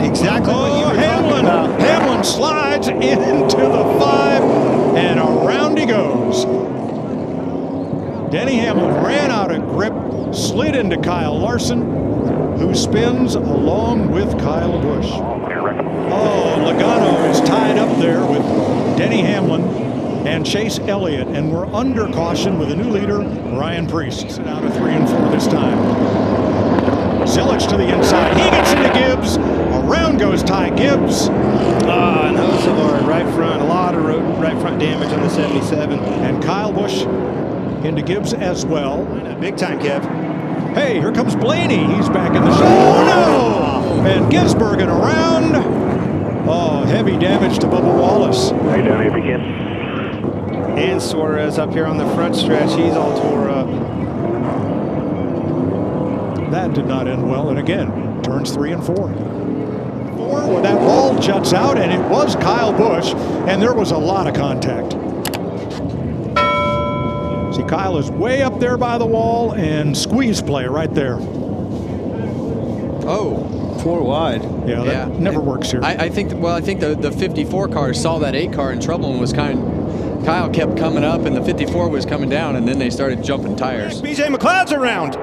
exactly what you were talking about. Hamlin slides into the 5, and around he goes. Denny Hamlin ran out of grip, slid into Kyle Larson, who spins along with Kyle Busch. Oh, Logano is tied up there with Denny Hamlin and Chase Elliott, and we're under caution with a new leader, Ryan Preece. Out of 3 and 4 this time. Zilich to the inside. He gets into Gibbs. Around goes Ty Gibbs. And Hocevar right front. A lot of right front damage on the 77. And Kyle Busch into Gibbs as well. Big time, Kev. Hey, here comes Blaney. He's back in the show. Oh, no! And Gisbergen around. Oh, heavy damage to Bubba Wallace. How you doing, if you can? And Suarez up here on the front stretch. He's all tore up. That did not end well. And again, turns 3 and 4. Where that wall juts out, and it was Kyle Busch, and there was a lot of contact. See, Kyle is way up there by the wall, and squeeze play right there. Oh, 4 wide. Yeah, that never works here. I think the 54 car saw that 8 car in trouble and was Kyle kept coming up, and the 54 was coming down, and then they started jumping tires. BJ McLeod's around.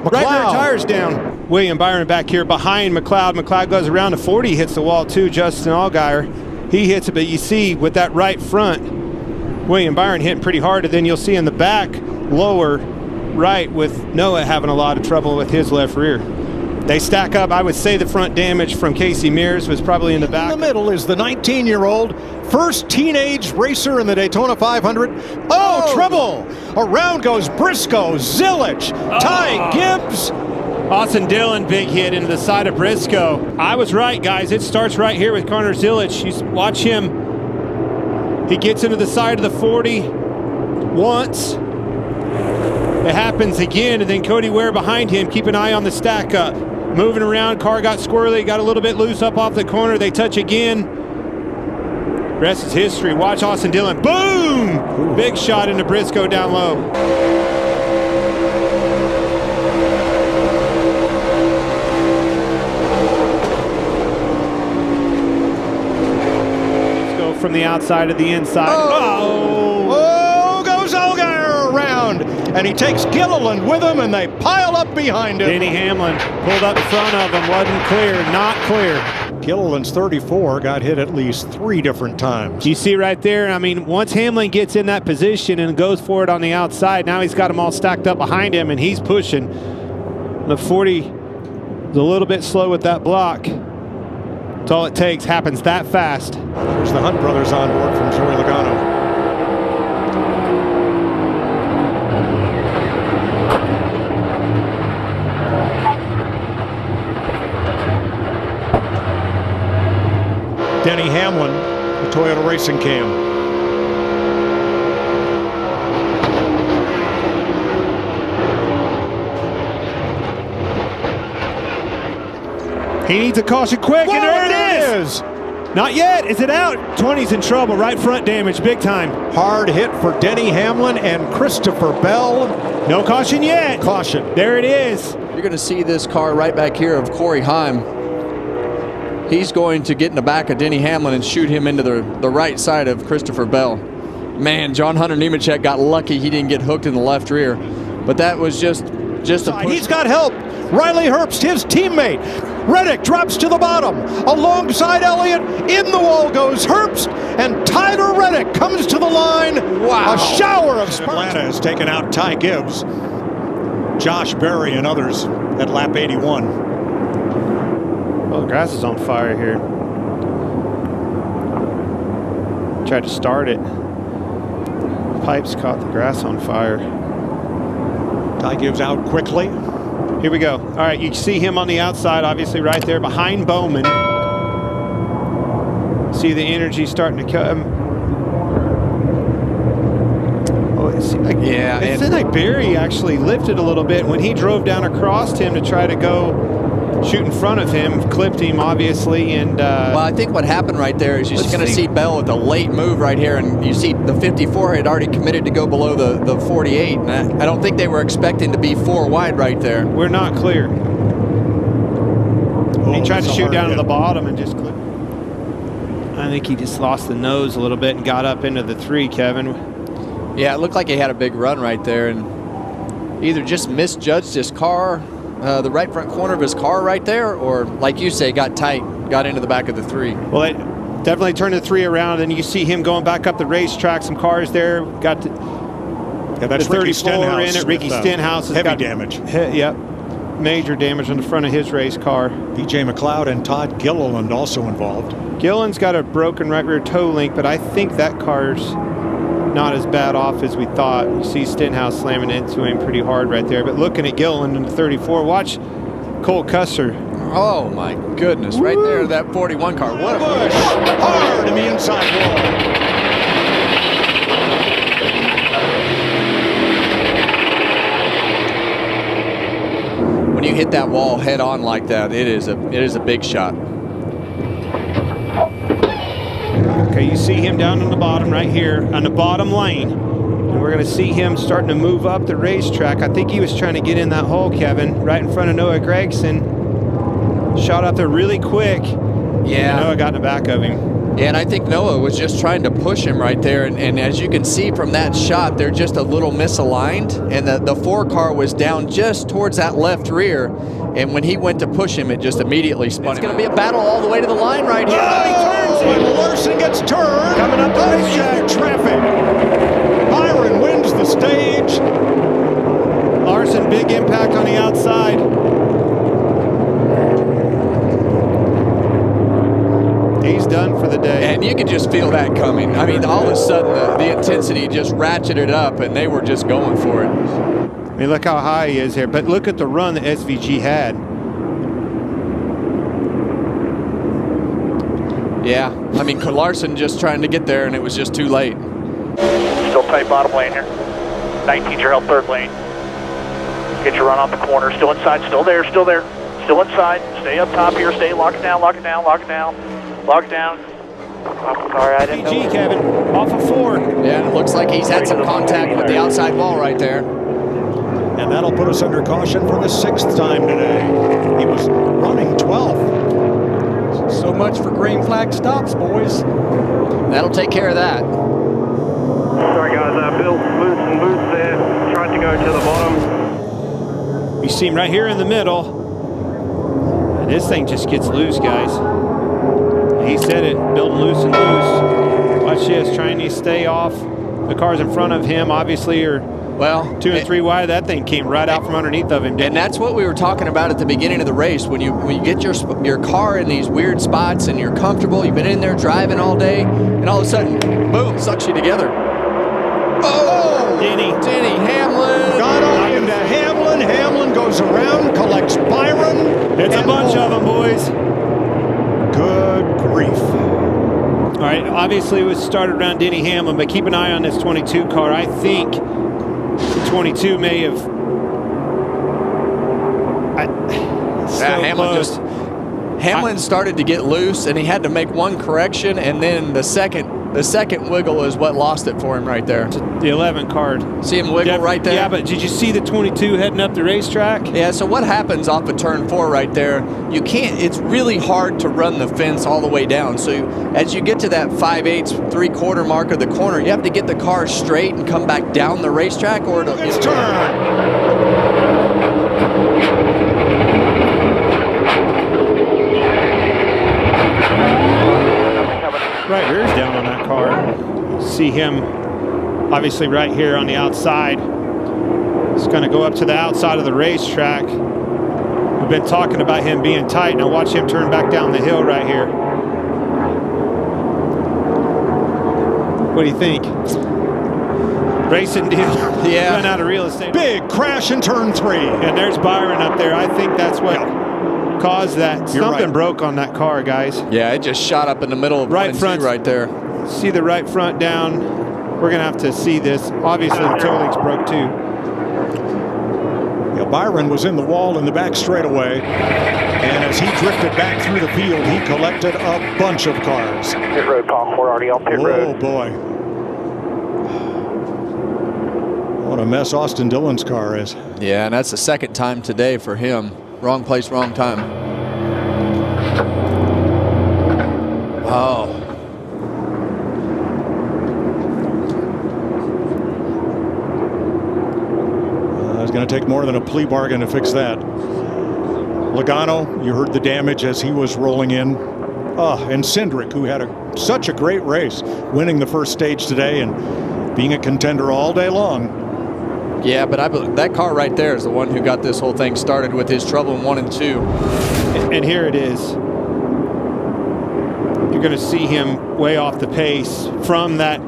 Right there, tires down. William Byron back here behind McLeod. McLeod goes around to 40, hits the wall too. Justin Allgaier, he hits it, but you see with that right front, William Byron hitting pretty hard, and then you'll see in the back, lower right, with Noah having a lot of trouble with his left rear. They stack up. I would say the front damage from Casey Mears was probably in the back. In the middle is the 19-year-old, first teenage racer in the Daytona 500. Oh, trouble! Around goes Briscoe, Zilich, Ty Gibbs. Austin Dillon, big hit into the side of Briscoe. I was right, guys. It starts right here with Connor Zilich. Watch him. He gets into the side of the 40 once. It happens again, and then Cody Ware behind him. Keep an eye on the stack up. Moving around, car got squirrely, got a little bit loose up off the corner. They touch again. Rest is history. Watch Austin Dillon. Boom! Ooh. Big shot into Briscoe down low. Let's go from the outside to the inside. Oh, goes Allgaier around. And he takes Gilliland with him, and they pile up behind him. Denny Hamlin pulled up in front of him, wasn't clear, not clear. Gilliland's 34 got hit at least 3 different times. You see right there, I mean, once Hamlin gets in that position and goes for it on the outside, now he's got them all stacked up behind him, and he's pushing. The 40 is a little bit slow with that block. That's all it takes, happens that fast. There's the Hunt brothers on board from Joey Logano. Denny Hamlin, the Toyota Racing Cam. He needs a caution quick, and there it is! Not yet, is it out? 20's in trouble, right front damage, big time. Hard hit for Denny Hamlin and Christopher Bell. No caution yet. Caution. There it is. You're going to see this car right back here of Corey Heim. He's going to get in the back of Denny Hamlin and shoot him into the right side of Christopher Bell. Man, John Hunter Nemechek got lucky he didn't get hooked in the left rear. But that was just a push. He's got help. Riley Herbst, his teammate. Reddick drops to the bottom. Alongside Elliott, in the wall goes Herbst, and Tyler Reddick comes to the line. Wow. A shower of sparks. Atlanta has taken out Ty Gibbs, Josh Berry, and others at lap 81. Well, the grass is on fire here. Tried to start it. Pipes caught the grass on fire. Ty Gibbs out quickly. Here we go. All right, you see him on the outside, obviously right there behind Bowman. See the energy starting to come. Oh, it seemed like, yeah, it seemed like Barry actually lifted a little bit when he drove down across him to try to go shoot in front of him, clipped him obviously, and well, I think what happened right there is you're just going to see Bell with a late move right here, and you see the 54 had already committed to go below the 48, and I don't think they were expecting to be 4 wide right there. We're not clear. He tried to shoot down to the bottom and just clipped. I think he just lost the nose a little bit and got up into the 3, Kevin. Yeah, it looked like he had a big run right there and either just misjudged his car, the right front corner of his car right there, or like you say, got tight, got into the back of the 3. Well, it definitely turned the 3 around, and you see him going back up the racetrack. Some cars there. Got the, that's the 34 in it. Ricky Stenhouse has heavy got damage. Yep, major damage on the front of his race car. BJ McLeod and Todd Gilliland also involved. Gillen's got a broken right rear toe link, but I think that car's not as bad off as we thought. You see Stenhouse slamming into him pretty hard right there. But looking at Gilliland in the 34, watch Cole Custer. Oh my goodness, right there, that 41 car. What a push! Hard in the inside wall. When you hit that wall head on like that, it is a big shot. Okay, you see him down on the bottom right here on the bottom lane. And we're going to see him starting to move up the racetrack. I think he was trying to get in that hole, Kevin, right in front of Noah Gregson. Shot up there really quick. Yeah. And Noah got in the back of him. Yeah, and I think Noah was just trying to push him right there. And as you can see from that shot, they're just a little misaligned. And the 4 car was down just towards that left rear. And when he went to push him, it just immediately spun. It's going to be a battle all the way to the line right here. Oh, he turns it. Larson gets turned. Coming up the racetrack. Traffic. Byron wins the stage. Larson, big impact on the outside. He's done for the day. And you could just feel that coming. I mean, all of a sudden, the intensity just ratcheted up, and they were just going for it. I mean, look how high he is here. But look at the run that SVG had. Yeah, I mean, Larson just trying to get there, and it was just too late. Still tight bottom lane here. 19's your help third lane. Get your run off the corner. Still inside. Still there. Still there. Still inside. Stay up top here. Stay. Lock it down. Lock it down. Lock it down. Lock it down. I'm sorry, I didn't know. SVG, Kevin, off of 4. Yeah, and it looks like he's had some contact with the outside wall right there. And that'll put us under caution for the 6th time today. He was running 12th. So much for green flag stops, boys. That'll take care of that. Sorry, guys. Bill Boots there. Tried to go to the bottom. You see him right here in the middle. And this thing just gets loose, guys. He said it, building loose and loose. Watch this, trying to stay off. The cars in front of him obviously are 2 and 3 wide. That thing came right out from underneath of him. And that's what we were talking about at the beginning of the race. When you get your car in these weird spots and you're comfortable, you've been in there driving all day, and all of a sudden, boom, sucks you together. Oh! Denny Hamlin. Got on into Hamlin. Hamlin goes around, collects Byron. It's a bunch of them, boys. Good grief. All right, obviously it was started around Denny Hamlin, but keep an eye on this 22 car. I think the 22 may have... Hamlin started to get loose, and he had to make one correction, and then the second wiggle is what lost it for him right there. The 11 card. See him wiggle right there? Yeah, but did you see the 22 heading up the racetrack? Yeah, so what happens off of turn 4 right there, you can't, it's really hard to run the fence all the way down. So as you get to that 5/8, 3/4 mark of the corner, you have to get the car straight and come back down the racetrack, or it'll It's turn. Right rear's down on that car. See him obviously right here on the outside. It's going to go up to the outside of the racetrack. We've been talking about him being tight. Now watch him turn back down the hill right here. What do you think? Racing deal. Yeah. Run out of real estate. Big crash in turn 3. And there's Byron up there. I think that's what caused that. You're Something right. broke on that car, guys. Yeah, it just shot up in the middle of Right 1 and front 2 right there. See the right front down. We're going to have to see this. Obviously, the toe links broke too. Yeah, Byron was in the wall in the back straightaway. And as he drifted back through the field, he collected a bunch of cars. Pit road, Paul. We're already on pit road. Oh, boy. What a mess Austin Dillon's car is. Yeah, and that's the second time today for him. Wrong place, wrong time. going to take more than a plea bargain to fix that. Logano, you heard the damage as he was rolling in. And Cindric, who had such a great race, winning the first stage today and being a contender all day long. Yeah, but I believe that car right there is the one who got this whole thing started with his trouble in 1 and 2. And here it is. You're going to see him way off the pace from that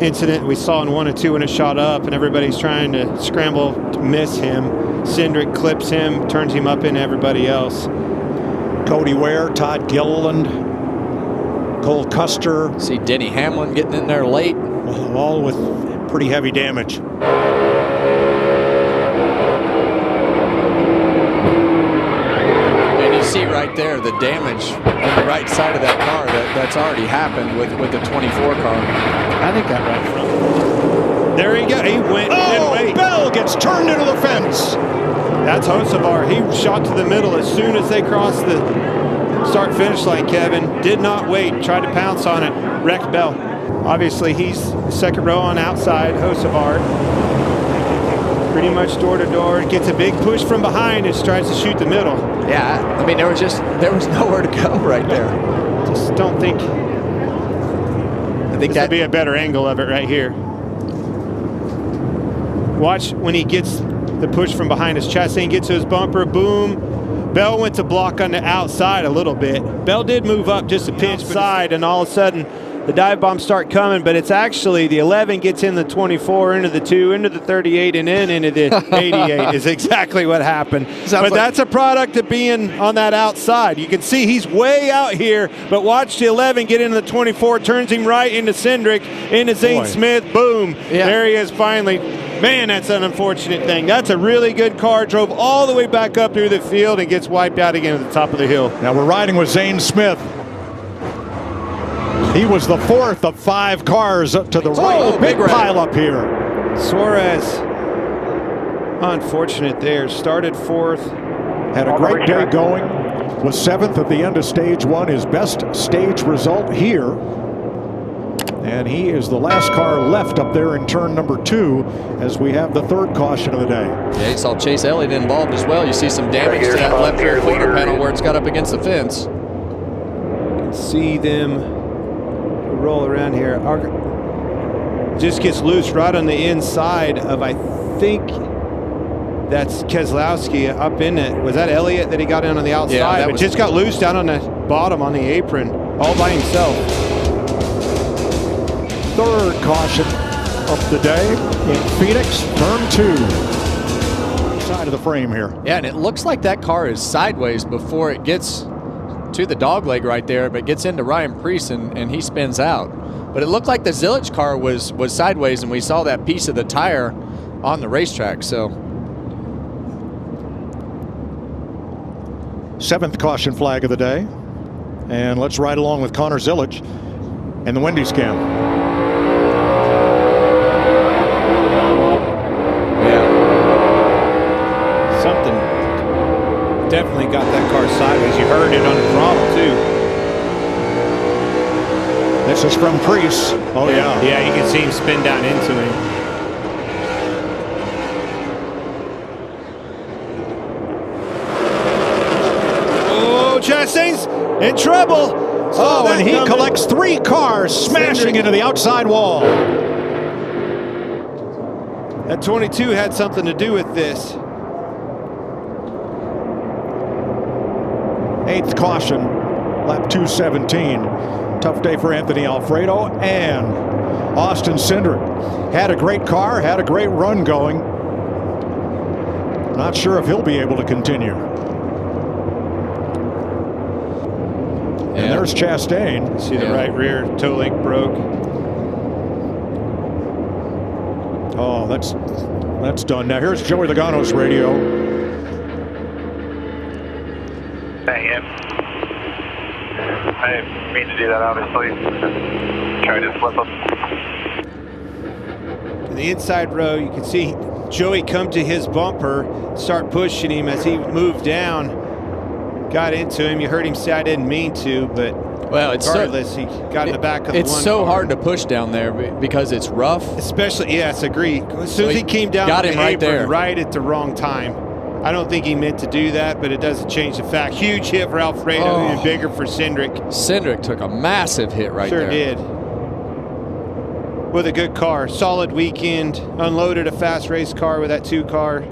incident we saw in 1 and 2 when it shot up, and everybody's trying to scramble to miss him. Cindric clips him, turns him up into everybody else. Cody Ware, Todd Gilliland, Cole Custer. See Denny Hamlin getting in there late. All with pretty heavy damage. And you see right there the damage on the right side of that car that's already happened with the 24 car. I think that right front. There he go. He went. Oh, wait. Bell gets turned into the fence. That's Hocevar. He shot to the middle as soon as they crossed the start-finish line, Kevin. Did not wait. Tried to pounce on it. Wrecked Bell. Obviously, he's second row on outside. Hocevar. Pretty much door to door. Gets a big push from behind and tries to shoot the middle. Yeah, I mean, there was nowhere to go right there. Just don't think. I think This would be a better angle of it right here. Watch when he gets the push from behind his Chastain gets to his bumper, boom. Bell went to block on the outside a little bit. Bell did move up just a pinch side, and all of a sudden the dive bombs start coming, but it's actually the 11 gets in the 24, into the 2, into the 38, and then into the 88 is exactly what happened. But that's a product of being on that outside. You can see he's way out here, but watch the 11 get into the 24, turns him right into Cindric, into Zane Smith, boom. Yeah. There he is finally. Man, that's an unfortunate thing. That's a really good car. Drove all the way back up through the field and gets wiped out again at the top of the hill. Now we're riding with Zane Smith. He was the 4th of 5 cars up to the right. Big pile up here. Suarez, unfortunate there. Started 4th. Had a great day going. Was 7th at the end of stage 1. His best stage result here. And he is the last car left up there in turn number 2 as we have the 3rd caution of the day. Yeah, you saw Chase Elliott involved as well. You see some damage to that left rear quarter panel where it's got up against the fence. See them roll around here. Just gets loose right on the inside of, I think that's Keselowski up in it. Was that Elliott that he got in on the outside? Yeah, but just got loose down on the bottom on the apron all by himself. 3rd caution of the day in Phoenix, turn 2. Side of the frame here. Yeah, and it looks like that car is sideways before it gets to the dog leg right there, but gets into Ryan Preece and he spins out. But it looked like the Zilich car was sideways, and we saw that piece of the tire on the racetrack. So 7th caution flag of the day. And let's ride along with Connor Zilich and the Wendy's cam. Something definitely got that car sideways. You heard it on the throttle too. This is from Preece. Oh yeah. Yeah, you can see him spin down into him. Oh, Chastain's in trouble. Oh, and he collects 3 cars, smashing into the outside wall. That 22 had something to do with this. 8th caution, lap 217. Tough day for Anthony Alfredo and Austin Cindric. Had a great car, had a great run going. Not sure if he'll be able to continue. And there's Chastain. See the right rear toe link broke. Oh, that's done. Now here's Joey Logano's radio. Mayhem. I didn't mean to do that, obviously. Tried to flip him. In the inside row, you can see Joey come to his bumper, start pushing him as he moved down. Got into him. You heard him say, I didn't mean to, but Well, it's regardless, he got in the back of the It's one so car. hard to push down there because it's rough. Especially, yes, agree. As soon as he came down got to him the right apron, there. right at the wrong time. I don't think he meant to do that, but it doesn't change the fact. Huge hit for Alfredo, even bigger for Cindric. Cindric took a massive hit right there. Sure did. With a good car. Solid weekend. Unloaded a fast race car with that 2 car.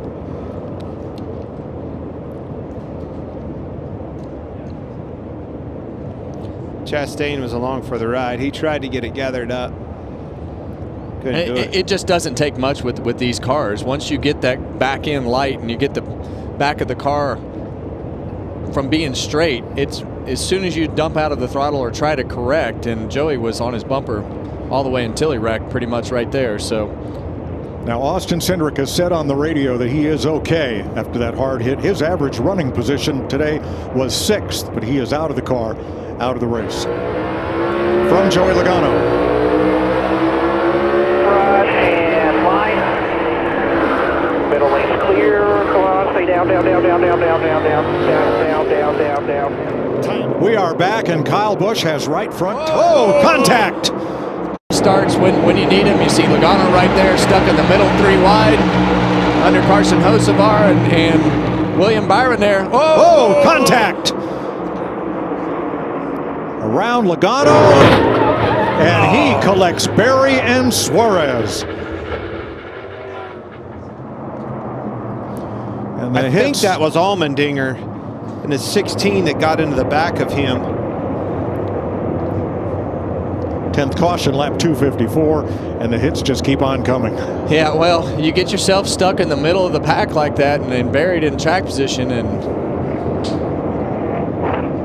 Chastain was along for the ride. He tried to get it gathered up. Couldn't do it. It just doesn't take much with these cars. Once you get that back end light and you get the back of the car from being straight, it's as soon as you dump out of the throttle or try to correct, and Joey was on his bumper all the way until he wrecked pretty much right there. So Now, Austin Cindric has said on the radio that he is okay after that hard hit. His average running position today was 6th, but he is out of the car, out of the race. From Joey Logano. Right hand line. Middle lane's clear. Come on, stay down, down, down, down, down, down, down, down, down, down, down, down, down. We are back, and Kyle Busch has right front. Oh, contact! starts when you need him. You see Logano right there, stuck in the middle, 3 wide, under Carson Hocevar and William Byron there. Oh, contact! Around Logano, and he collects Berry and Suarez. And I think that was Allmendinger in the 16 that got into the back of him. 10th caution, lap 254, and the hits just keep on coming. Yeah, well, you get yourself stuck in the middle of the pack like that and then buried in track position, and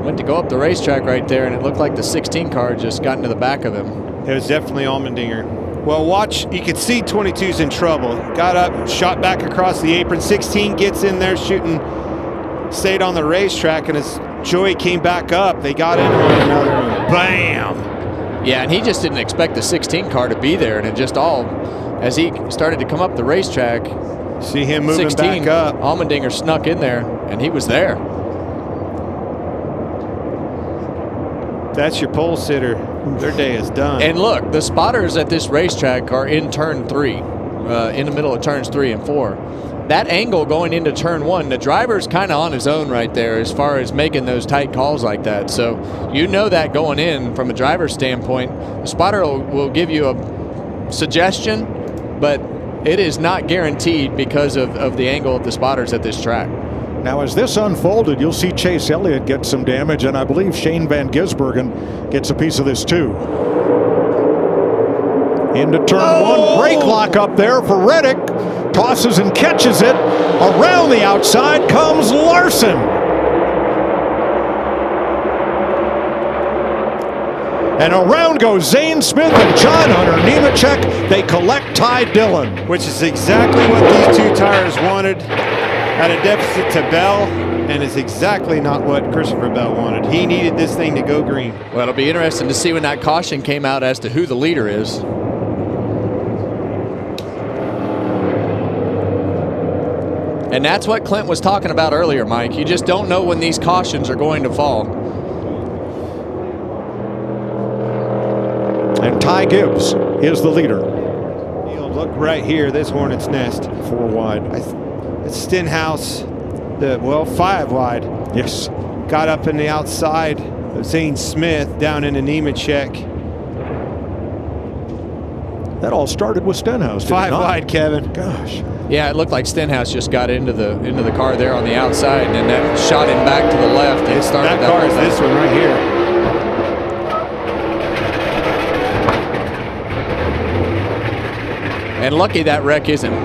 went to go up the racetrack right there, and it looked like the 16 car just got into the back of him. It was definitely Allmendinger. Well, watch, you could see 22's in trouble. Got up, shot back across the apron. 16 gets in there shooting, stayed on the racetrack, and as Joey came back up, they got into one another, and bam! Yeah, and he just didn't expect the 16 car to be there, and it just all, as he started to come up the racetrack, see him moving 16, back up. Allmendinger snuck in there, and he was there. That's your pole sitter. Their day is done. And look, the spotters at this racetrack are in turn 3, in the middle of turns 3 and 4. That angle going into turn 1, the driver's kind of on his own right there as far as making those tight calls like that. So you know that going in from a driver's standpoint. The spotter will give you a suggestion, but it is not guaranteed because of the angle of the spotters at this track. Now, as this unfolded, you'll see Chase Elliott get some damage, and I believe Shane Van Gisbergen gets a piece of this too. Into turn 1, brake lock up there for Reddick. Tosses and catches it. Around the outside comes Larson. And around goes Zane Smith and John Hunter Nemechek. They collect Ty Dillon. Which is exactly what these 2 tires wanted. At a deficit to Bell, and is exactly not what Christopher Bell wanted. He needed this thing to go green. Well, it'll be interesting to see when that caution came out as to who the leader is. And that's what Clint was talking about earlier, Mike. You just don't know when these cautions are going to fall. And Ty Gibbs is the leader. Look right here, this hornet's nest. 4 wide. It's Stenhouse, 5 wide. Yes. Got up in the outside of Zane Smith down into Nemechek. That all started with Stenhouse. 5 wide, Kevin. Gosh. Yeah, it looked like Stenhouse just got into the car there on the outside, and then that shot him back to the left and started that car is this one right here. And lucky that wreck wasn't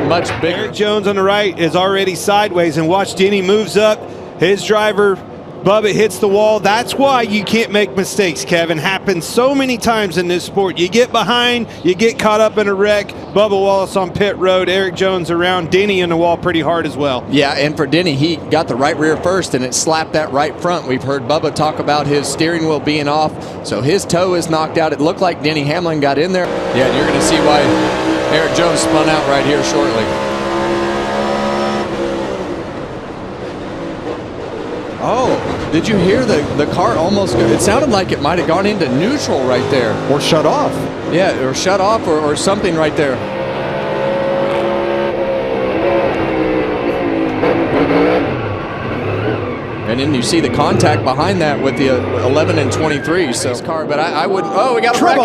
much bigger. Eric Jones on the right is already sideways, and watch Denny moves up. His driver, Bubba, hits the wall. That's why you can't make mistakes, Kevin. Happens so many times in this sport. You get behind, you get caught up in a wreck. Bubba Wallace on pit road, Eric Jones around, Denny in the wall pretty hard as well. Yeah, and for Denny, he got the right rear first, and it slapped that right front. We've heard Bubba talk about his steering wheel being off, so his toe is knocked out. It looked like Denny Hamlin got in there. Yeah, and you're going to see why Eric Jones spun out right here shortly. Oh. Did you hear the car almost, it sounded like it might have gone into neutral right there. Or shut off. Yeah, or shut off or something right there. And then you see the contact behind that with the 11 and 23. So car, but I wouldn't. Oh, we got a wrecking.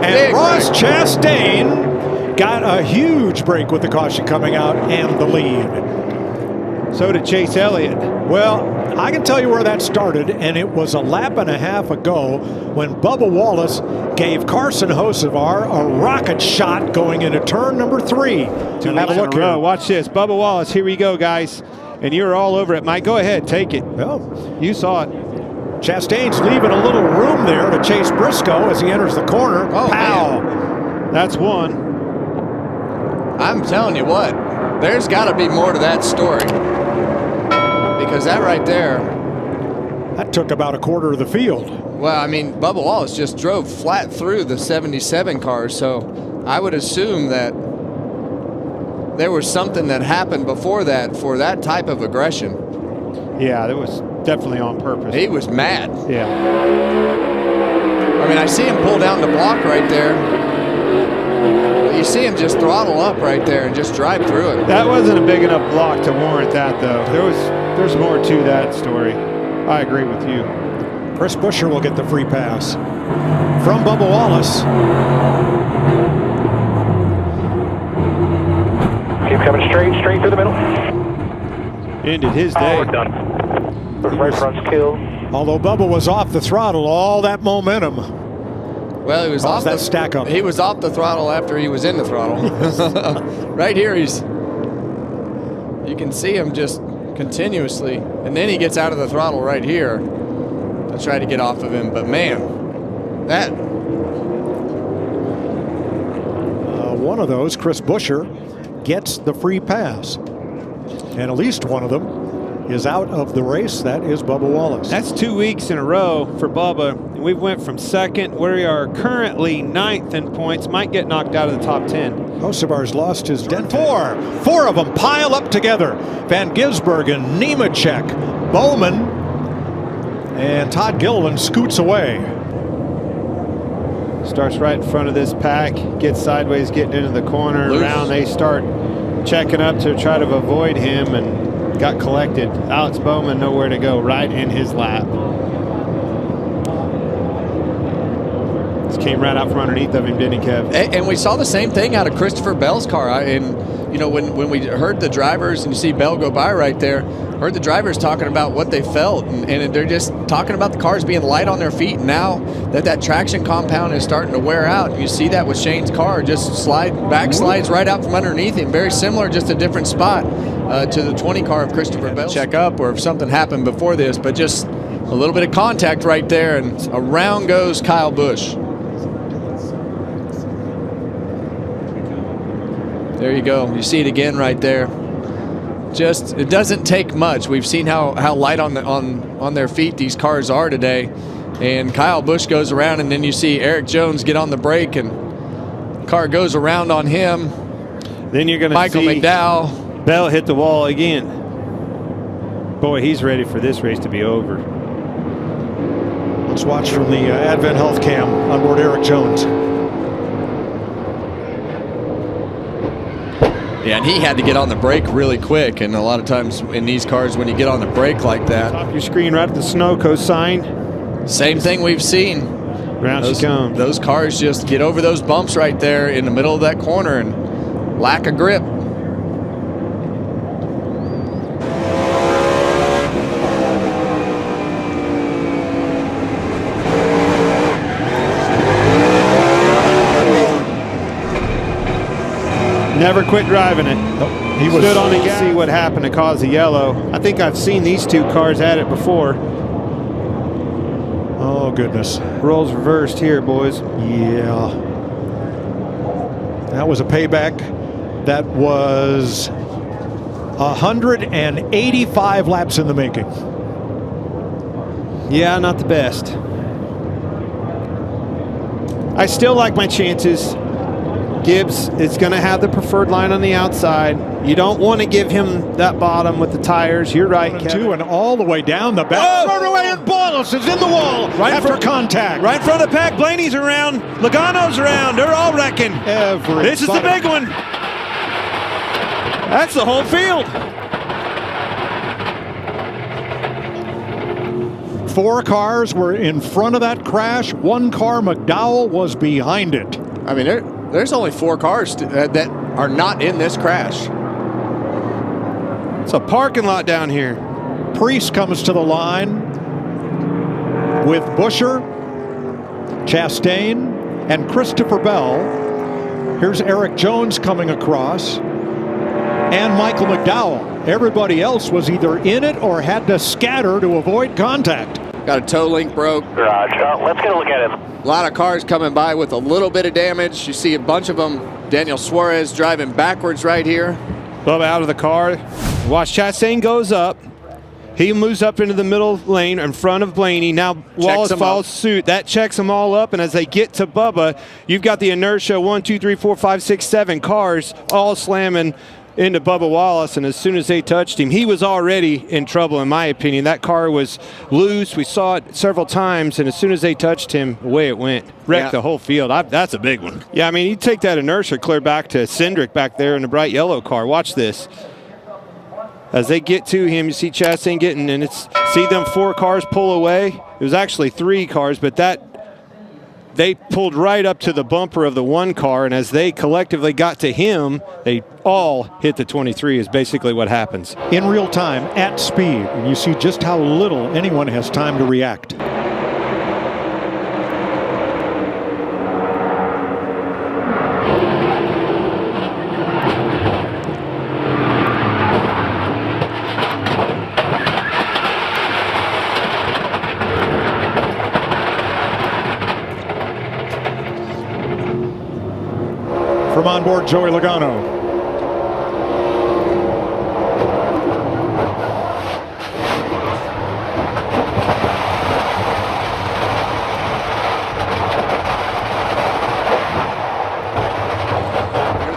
And Big Ross wreck. Chastain got a huge break with the caution coming out and the lead. So did Chase Elliott. Well, I can tell you where that started, and it was a lap and a half ago when Bubba Wallace gave Carson Hocevar a rocket shot going into turn number 3. Two Have a look here. Watch this. Bubba Wallace, here we go, guys. And you're all over it. Mike, go ahead. Take it. Well, You saw it. Chastain's leaving a little room there to chase Briscoe as he enters the corner. Oh, Pow! That's one. I'm telling you what, there's got to be more to that story. Because that right there, That took about a quarter of the field. well, I mean, Bubba Wallace just drove flat through the 77 cars, so I would assume that there was something that happened before that for that type of aggression. Yeah, that was definitely on purpose. He was mad. Yeah. I mean, I see him pull down the block right there. You see him just throttle up right there and just drive through it. That wasn't a big enough block to warrant that, though. There's more to that story. I agree with you. Chris Buescher will get the free pass from Bubba Wallace. Keep coming straight through the middle. Ended his Oh, day. we're done. The right front's killed. Although Bubba was off the throttle, all that momentum. Well, he was How's off that the stack up? He was off the throttle after he was in the throttle. Right here, you can see him just continuously, and then he gets out of the throttle right here to try to get off of him. But man, that One of those, Chris Buescher, gets the free pass. And at least one of them is out of the race. That is Bubba Wallace. That's 2 weeks in a row for Bubba. And we went from second, where we are currently 9th in points. Might get knocked out of the top 10. Hocevar's lost his dent. Four of them pile up together. Van Gisbergen, Nemechek, Bowman, and Todd Gilliland scoots away. Starts right in front of this pack, gets sideways, getting into the corner. Loose. Around, they start checking up to try to avoid him and got collected. Alex Bowman nowhere to go, right in his lap. Just came right out from underneath of him, didn't he, Kev? And we saw the same thing out of Christopher Bell's car. And you know, when we heard the drivers and you see Bell go by right there, heard the drivers talking about what they felt, and they're just talking about the cars being light on their feet. Now that traction compound is starting to wear out, you see that with Shane's car, just backslides right out from underneath him. Very similar, just a different spot to the 20 car of Christopher Bell. Check up, or if something happened before this, but just a little bit of contact right there, and around goes Kyle Busch. There you go. You see it again right there. Just, it doesn't take much. We've seen how light on their feet these cars are today. And Kyle Busch goes around, and then you see Eric Jones get on the brake, and the car goes around on him. Then you're going to Michael see McDowell. Bell hit the wall again. Boy, he's ready for this race to be over. Let's watch from the Advent Health Cam on board Eric Jones. Yeah, and he had to get on the brake really quick. And a lot of times in these cars, when you get on the brake like that, Top of your screen right at the Sunoco sign. same thing we've seen. Round she comes. Those cars just get over those bumps right there in the middle of that corner and lack of grip. Never quit driving it. He was Stood on the gas. See what happened to cause the yellow. I think I've seen these two cars at it before. Oh, goodness. Roles reversed here, boys. Yeah. That was a payback. That was 185 laps in the making. Yeah, not the best. I still like my chances. Gibbs is going to have the preferred line on the outside. You don't want to give him that bottom with the tires. You're right, Kevin. And all the way down the back. Away, and Wallace is in the wall after contact. Right in front of the pack. Blaney's around. Logano's around. They're all wrecking. This is the big one. That's the whole field. 4 cars were in front of that crash. 1 car, McDowell, was behind it. I mean, there's only 4 cars that are not in this crash. It's a parking lot down here. Priest comes to the line with Buscher, Chastain, and Christopher Bell. Here's Eric Jones coming across, and Michael McDowell. Everybody else was either in it or had to scatter to avoid contact. Got a toe link broke. Garage. Let's get a look at him. A lot of cars coming by with a little bit of damage. You see a bunch of them. Daniel Suarez driving backwards right here. Bubba out of the car. Watch, Chastain goes up. He moves up into the middle lane in front of Blaney. Now Wallace follows suit. That checks them all up. And as they get to Bubba, you've got the inertia 1, 2, 3, 4, 5, 6, 7 cars all slamming into Bubba Wallace, and as soon as they touched him, he was already in trouble, in my opinion. That car was loose. We saw it several times, and as soon as they touched him, away it went. Wrecked the whole field. That's a big one. Yeah, I mean, you take that inertia clear back to Cindric back there in the bright yellow car. Watch this. As they get to him, you see Chastain getting, and see them 4 cars pull away. It was actually 3 cars, but they pulled right up to the bumper of the 1 car, and as they collectively got to him, they all hit the 23 is basically what happens. In real time, at speed, and you see just how little anyone has time to react. From on board, Joey Logano.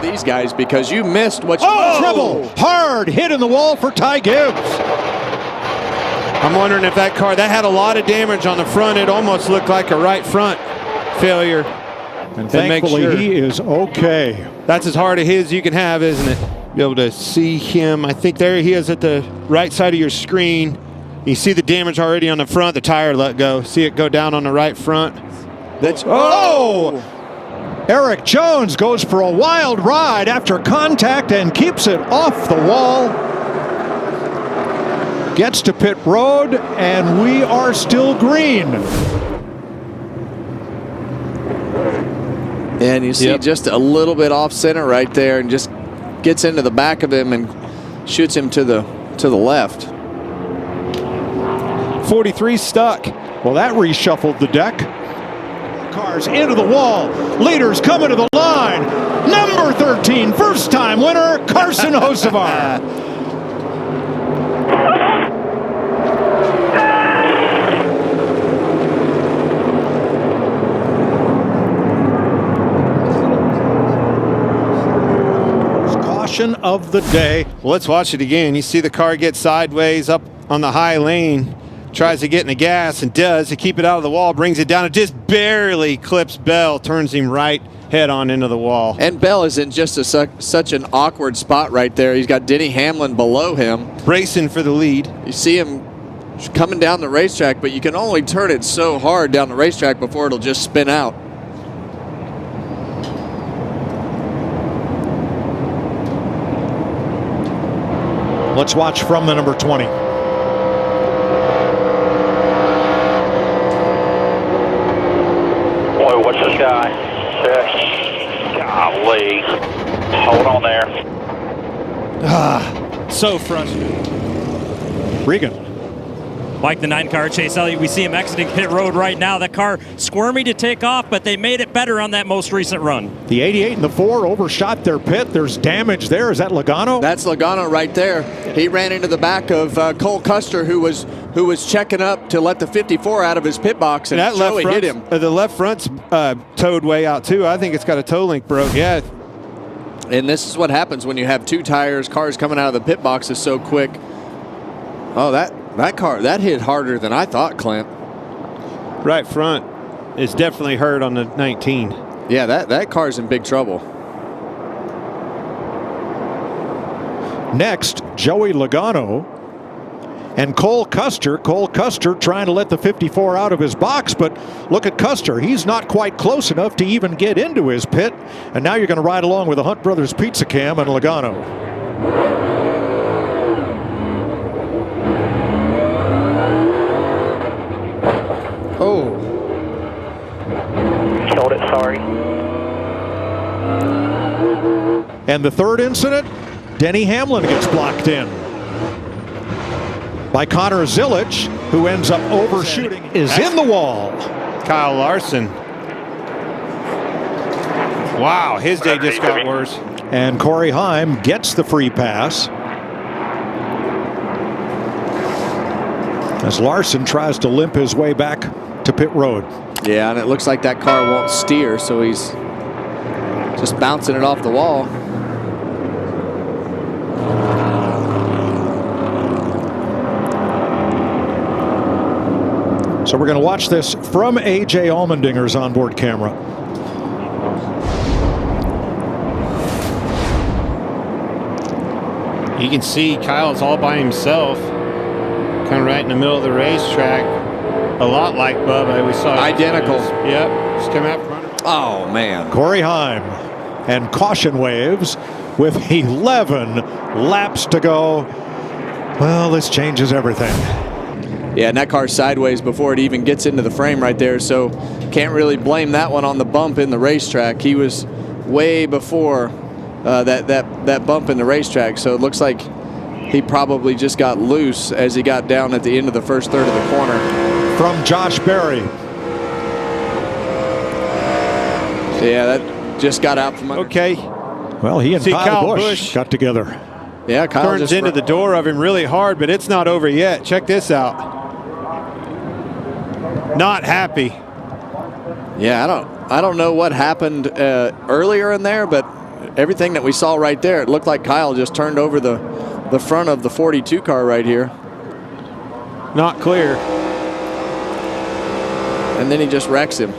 These guys, because you missed what you... Trouble! Hard hit in the wall for Ty Gibbs. I'm wondering if that car, that had a lot of damage on the front. It almost looked like a right front failure. And thankfully he is okay. That's as hard a hit as you can have, isn't it? Be able to see him. I think there he is at the right side of your screen. You see the damage already on the front. The tire let go. See it go down on the right front. Eric Jones goes for a wild ride after contact and keeps it off the wall. Gets to pit road, and we are still green. And you see just a little bit off center right there, and just gets into the back of him and shoots him to the left. 43 stuck. Well, that reshuffled the deck. Cars into the wall. Leaders coming to the line. Number 13, first time winner, Carson Hocevar. Caution of the day. Well, let's watch it again. You see the car get sideways up on the high lane. Tries to get in the gas and does to keep it out of the wall, brings it down. It just barely clips Bell, turns him right head on into the wall. And Bell is in just such an awkward spot right there. He's got Denny Hamlin below him, racing for the lead. You see him coming down the racetrack, but you can only turn it so hard down the racetrack before it'll just spin out. Let's watch from the number 20. Boy, what's this guy? Golly. Hold on there. So frustrating. Regan. Mike, the 9 car, Chase Elliott, we see him exiting pit road right now. That car squirmy to take off, but they made it better on that most recent run. The 88 and the 4 overshot their pit. There's damage there. Is that Logano? That's Logano right there. He ran into the back of Cole Custer, who was checking up to let the 54 out of his pit box, and that Joey hit him. The left front's towed way out too. I think it's got a toe link broke. Yeah. And this is what happens when you have 2 tires. Cars coming out of the pit boxes so quick. Oh, that car, that hit harder than I thought, Clint. Right front is definitely hurt on the 19. Yeah, that car's in big trouble. Next, Joey Logano and Cole Custer. Cole Custer trying to let the 54 out of his box, but look at Custer. He's not quite close enough to even get into his pit. And now you're going to ride along with the Hunt Brothers Pizza Cam and Logano. Oh. Killed it, sorry. And the third incident, Denny Hamlin gets blocked in by Connor Zilich, who ends up overshooting, is in the wall. Kyle Larson. Wow, his day just got worse. And Corey Heim gets the free pass as Larson tries to limp his way back to pit road. Yeah, and it looks like that car won't steer, so he's just bouncing it off the wall. So we're going to watch this from A.J. Allmendinger's onboard camera. You can see Kyle's all by himself, kind of right in the middle of the racetrack. A lot like Bubba. We saw identical. Yep, just come out front. Oh, man. Corey Heim and caution waves with 11 laps to go. Well, this changes everything. Yeah, and that car's sideways before it even gets into the frame right there, so can't really blame that one on the bump in the racetrack. He was way before that bump in the racetrack, so it looks like he probably just got loose as he got down at the end of the first third of the corner. From Josh Berry. So yeah, that just got out from under. Okay. Well, he and See, Kyle Busch got together. Yeah, Kyle turns just into the door of him really hard, but it's not over yet. Check this out. Not happy. Yeah, I don't know what happened earlier in there, but everything that we saw right there, it looked like Kyle just turned over the front of the 42 car right here. Not clear. And then he just wrecks him.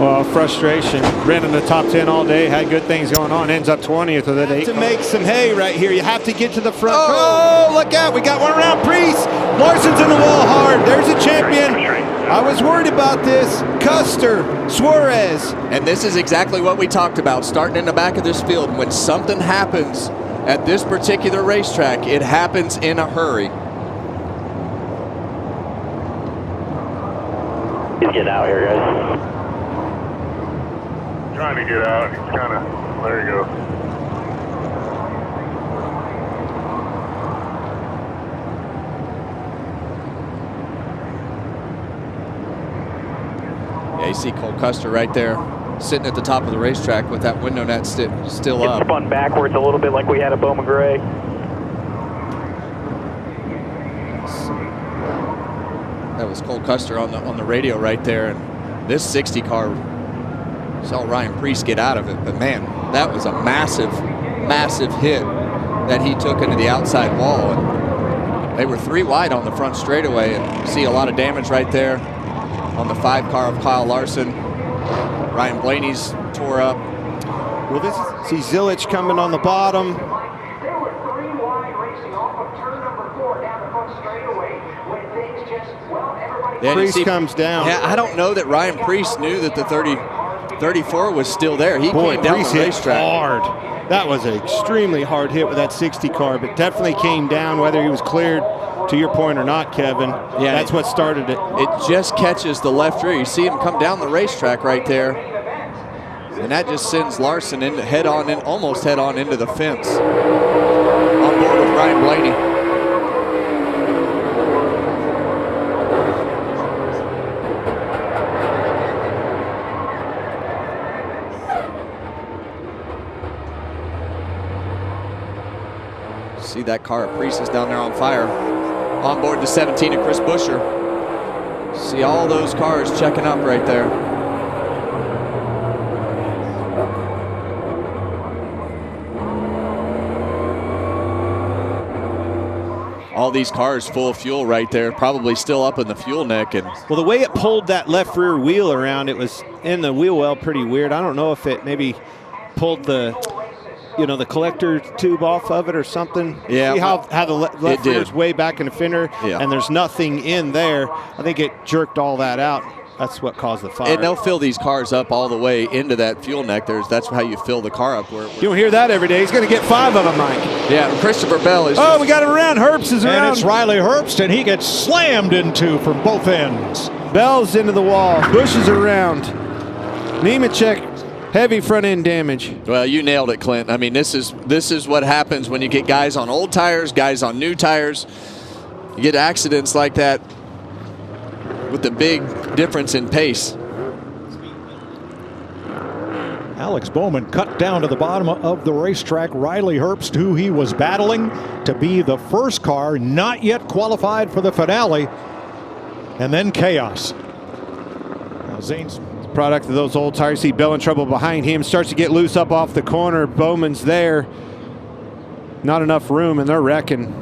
Well, frustration. Ran in the top 10 all day, had good things going on, ends up 20th of the day. To make some hay right here, you have to get to the front. Oh, look out, we got one around Priest. Larson's in the wall hard. There's a champion. I was worried about this. Custer, Suarez. And this is exactly what we talked about, starting in the back of this field. When something happens at this particular racetrack, it happens in a hurry. He's getting out here, guys. Trying to get out. He's kind of, there you go. Yeah, you see Cole Custer right there sitting at the top of the racetrack with that window net still up. It spun backwards a little bit like we had a Bowman Gray. That was Cole Custer on the radio right there, and this 60 car saw Ryan Priest get out of it, but man, that was a massive hit that he took into the outside wall. And they were 3 wide on the front straightaway, and you see a lot of damage right there on the 5 car of Kyle Larson. Ryan Blaney's tore up. Well, see Zilich coming on the bottom. There were 3 wide racing off of turn number 4 down the front straightaway when things just, well, everybody... Priest comes down. Yeah, I don't know that Ryan Priest knew that the 34 was still there. He came down the racetrack hard. That was an extremely hard hit with that 60 car, but definitely came down whether he was cleared, to your point or not, Kevin. Yeah, that's what started it. It just catches the left rear. You see him come down the racetrack right there, and that just sends Larson almost head on into the fence. On board with Ryan Blaney. See that car at Priest is down there on fire. On board the 17 of Chris Buescher. See all those cars checking up right there. All these cars full of fuel right there, probably still up in the fuel neck. And well, the way it pulled that left rear wheel around, it was in the wheel well pretty weird. I don't know if it maybe pulled the, you know, the collector tube off of it or something. Yeah. See how the left rear is way back in the fender, and there's nothing in there. I think it jerked all that out. That's what caused the fire. And they'll fill these cars up all the way into that fuel neck. That's how you fill the car up. You don't hear that every day. He's going to get 5 of them, Mike. Yeah, Christopher Bell is. Oh, we got him around. Herbst is around. And it's Riley Herbst, and he gets slammed into from both ends. Bell's into the wall. Bush is around. Nemechek, heavy front end damage. Well, you nailed it, Clint. I mean, this is what happens when you get guys on old tires, guys on new tires. You get accidents like that with the big difference in pace. Alex Bowman cut down to the bottom of the racetrack. Riley Herbst, who he was battling to be the first car, not yet qualified for the finale. And then chaos. Now Zane's product of those old tires. See Bell in trouble behind him. Starts to get loose up off the corner. Bowman's there. Not enough room, and they're wrecking.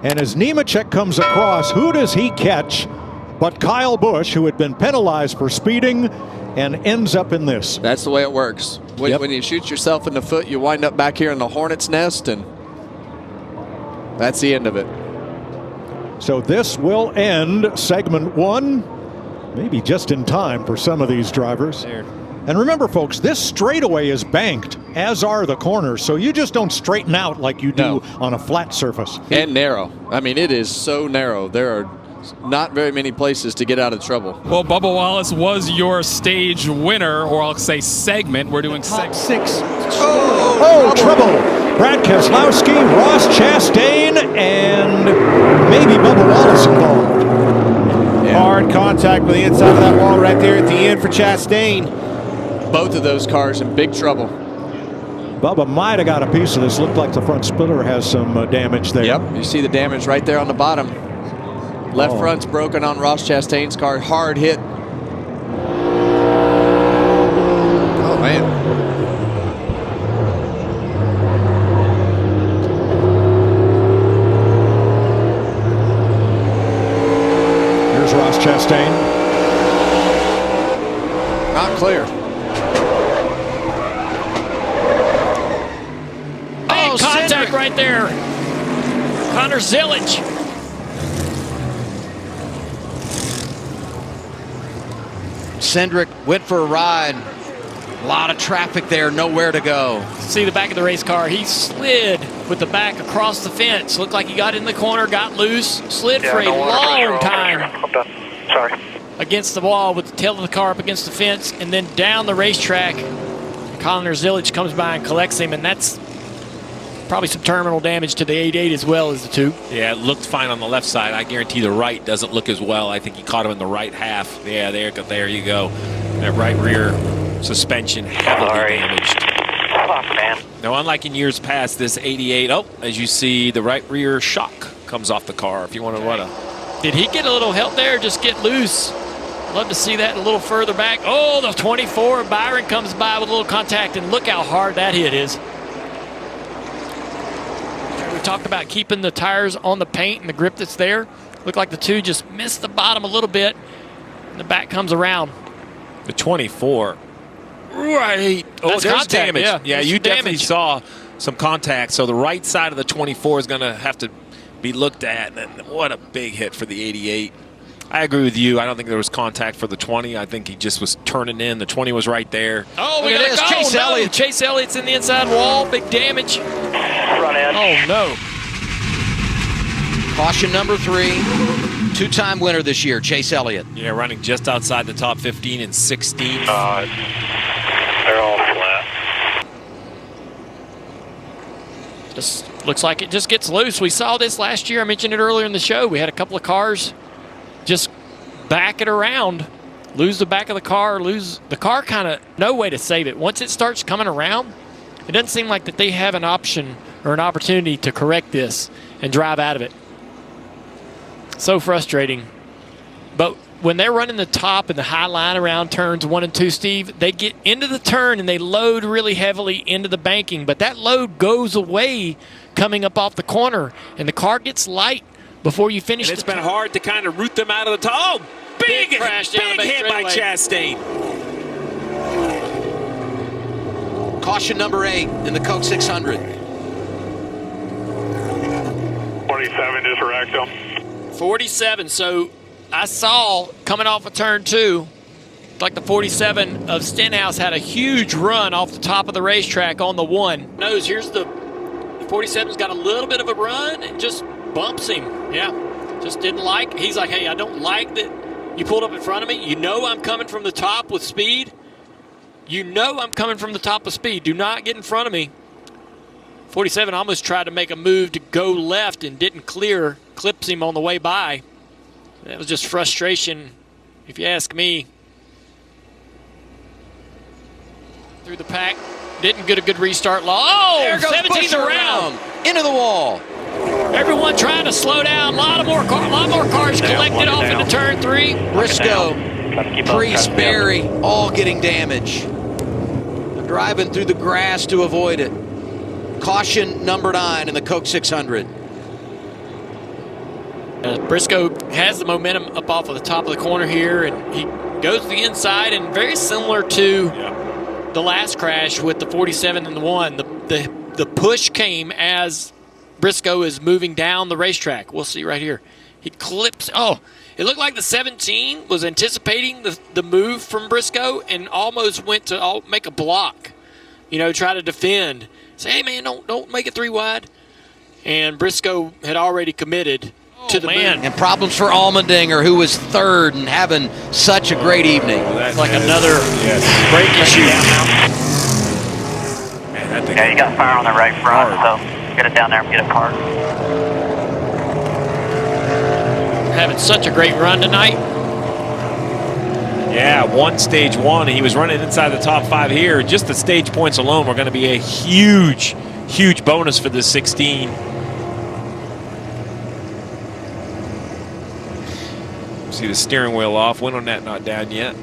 And as Nemechek comes across, who does he catch but Kyle Busch, who had been penalized for speeding and ends up in this. That's the way it works. When you shoot yourself in the foot, you wind up back here in the hornet's nest, and that's the end of it. So this will end segment 1, maybe just in time for some of these drivers. There. And remember, folks, this straightaway is banked, as are the corners, so you just don't straighten out like you do on a flat surface. And narrow. I mean, it is so narrow. There are not very many places to get out of trouble. Well, Bubba Wallace was your stage winner, or I'll say segment. We're doing Top 6. Oh, trouble. Brad Keselowski, Ross Chastain, and maybe Bubba Wallace involved. Yeah. Hard contact with the inside of that wall right there at the end for Chastain. Both of those cars in big trouble. Bubba might have got a piece of this. Looked like the front splitter has some damage there. Yep, you see the damage right there on the bottom. Left front's broken on Ross Chastain's car. Hard hit. Oh, man. Here's Ross Chastain. Not clear. Big contact right there. Connor Zillage. Cindric went for a ride. A lot of traffic there, nowhere to go. See the back of the race car. He slid with the back across the fence. Looked like he got in the corner, got loose, slid for a long time. I'm done. Sorry. Against the wall with the tail of the car up against the fence, and then down the racetrack. Connor Zillage comes by and collects him, and that's probably some terminal damage to the 88 as well as the 2. Yeah, it looked fine on the left side. I guarantee the right doesn't look as well. I think he caught him in the right half. Yeah, there you go. That right rear suspension heavily damaged. Fuck, man. Now, unlike in years past, this 88, as you see, the right rear shock comes off the car. If you want to run a... Did he get a little help there? Just get loose. Love to see that a little further back. Oh, the 24. Byron comes by with a little contact, and look how hard that hit is. We talked about keeping the tires on the paint and the grip that's there. Looked like the 2 just missed the bottom a little bit, and the back comes around. The 24. Right. Oh, That's there's contact, damage. Yeah, you definitely damage. saw some contact. So the right side of the 24 is going to have to be looked at. And what a big hit for the 88. I agree with you. I don't think there was contact for the 20. I think he just was turning in. The 20 was right there. Oh, we got to go. Chase Elliott. Chase Elliott's in the inside wall. Big damage. Front end. Oh, no. Caution number 3. 2-time winner this year, Chase Elliott. Yeah, running just outside the top 15 and 16. They're all flat. Just looks like it just gets loose. We saw this last year. I mentioned it earlier in the show. We had a couple of cars just back it around, lose the back of the car, lose the car, kind of no way to save it. Once it starts coming around, it doesn't seem like that they have an option or an opportunity to correct this and drive out of it. So frustrating. But when they're running the top and the high line around turns 1 and 2, Steve, they get into the turn and they load really heavily into the banking, but that load goes away coming up off the corner, and the car gets light before you finish. And it's been hard to kind of root them out of the top. Oh, big crash down big hit by Chastain. Caution number 8 in the Coke 600. 47 just wrecked him. 47, so I saw coming off of turn 2, like the 47 of Stenhouse had a huge run off the top of the racetrack on the 1. Knows here's the 47's got a little bit of a run and just bumps him. Yeah, just didn't like. He's like, hey, I don't like that you pulled up in front of me. You know I'm coming from the top with speed. You know I'm coming from the top of speed. Do not get in front of me. 47 almost tried to make a move to go left and didn't clear. Clips him on the way by. That was just frustration, if you ask me. Through the pack. Didn't get a good restart. Oh, 17th around. Into the wall. Everyone trying to slow down. A lot more cars collected off into turn 3. Briscoe, Priest, Berry, all getting damage. They're driving through the grass to avoid it. Caution number 9 in the Coke 600. Briscoe has the momentum up off of the top of the corner here, and he goes to the inside, and very similar to the last crash with the 47 and the 1. The push came as Briscoe is moving down the racetrack. We'll see right here. He clips. Oh, it looked like the 17 was anticipating the move from Briscoe and almost went to make a block, try to defend. Say, hey, man, don't make it 3 wide. And Briscoe had already committed to the move. And problems for Allmendinger, who was 3rd and having such a great evening. It's like another brake issue. Yeah, you got fire on the right front, so get it down there and get it parked. Having such a great run tonight. Yeah, stage 1. He was running inside the top 5 here. Just the stage points alone were going to be a huge, huge bonus for this 16. See the steering wheel off. Window net not down yet.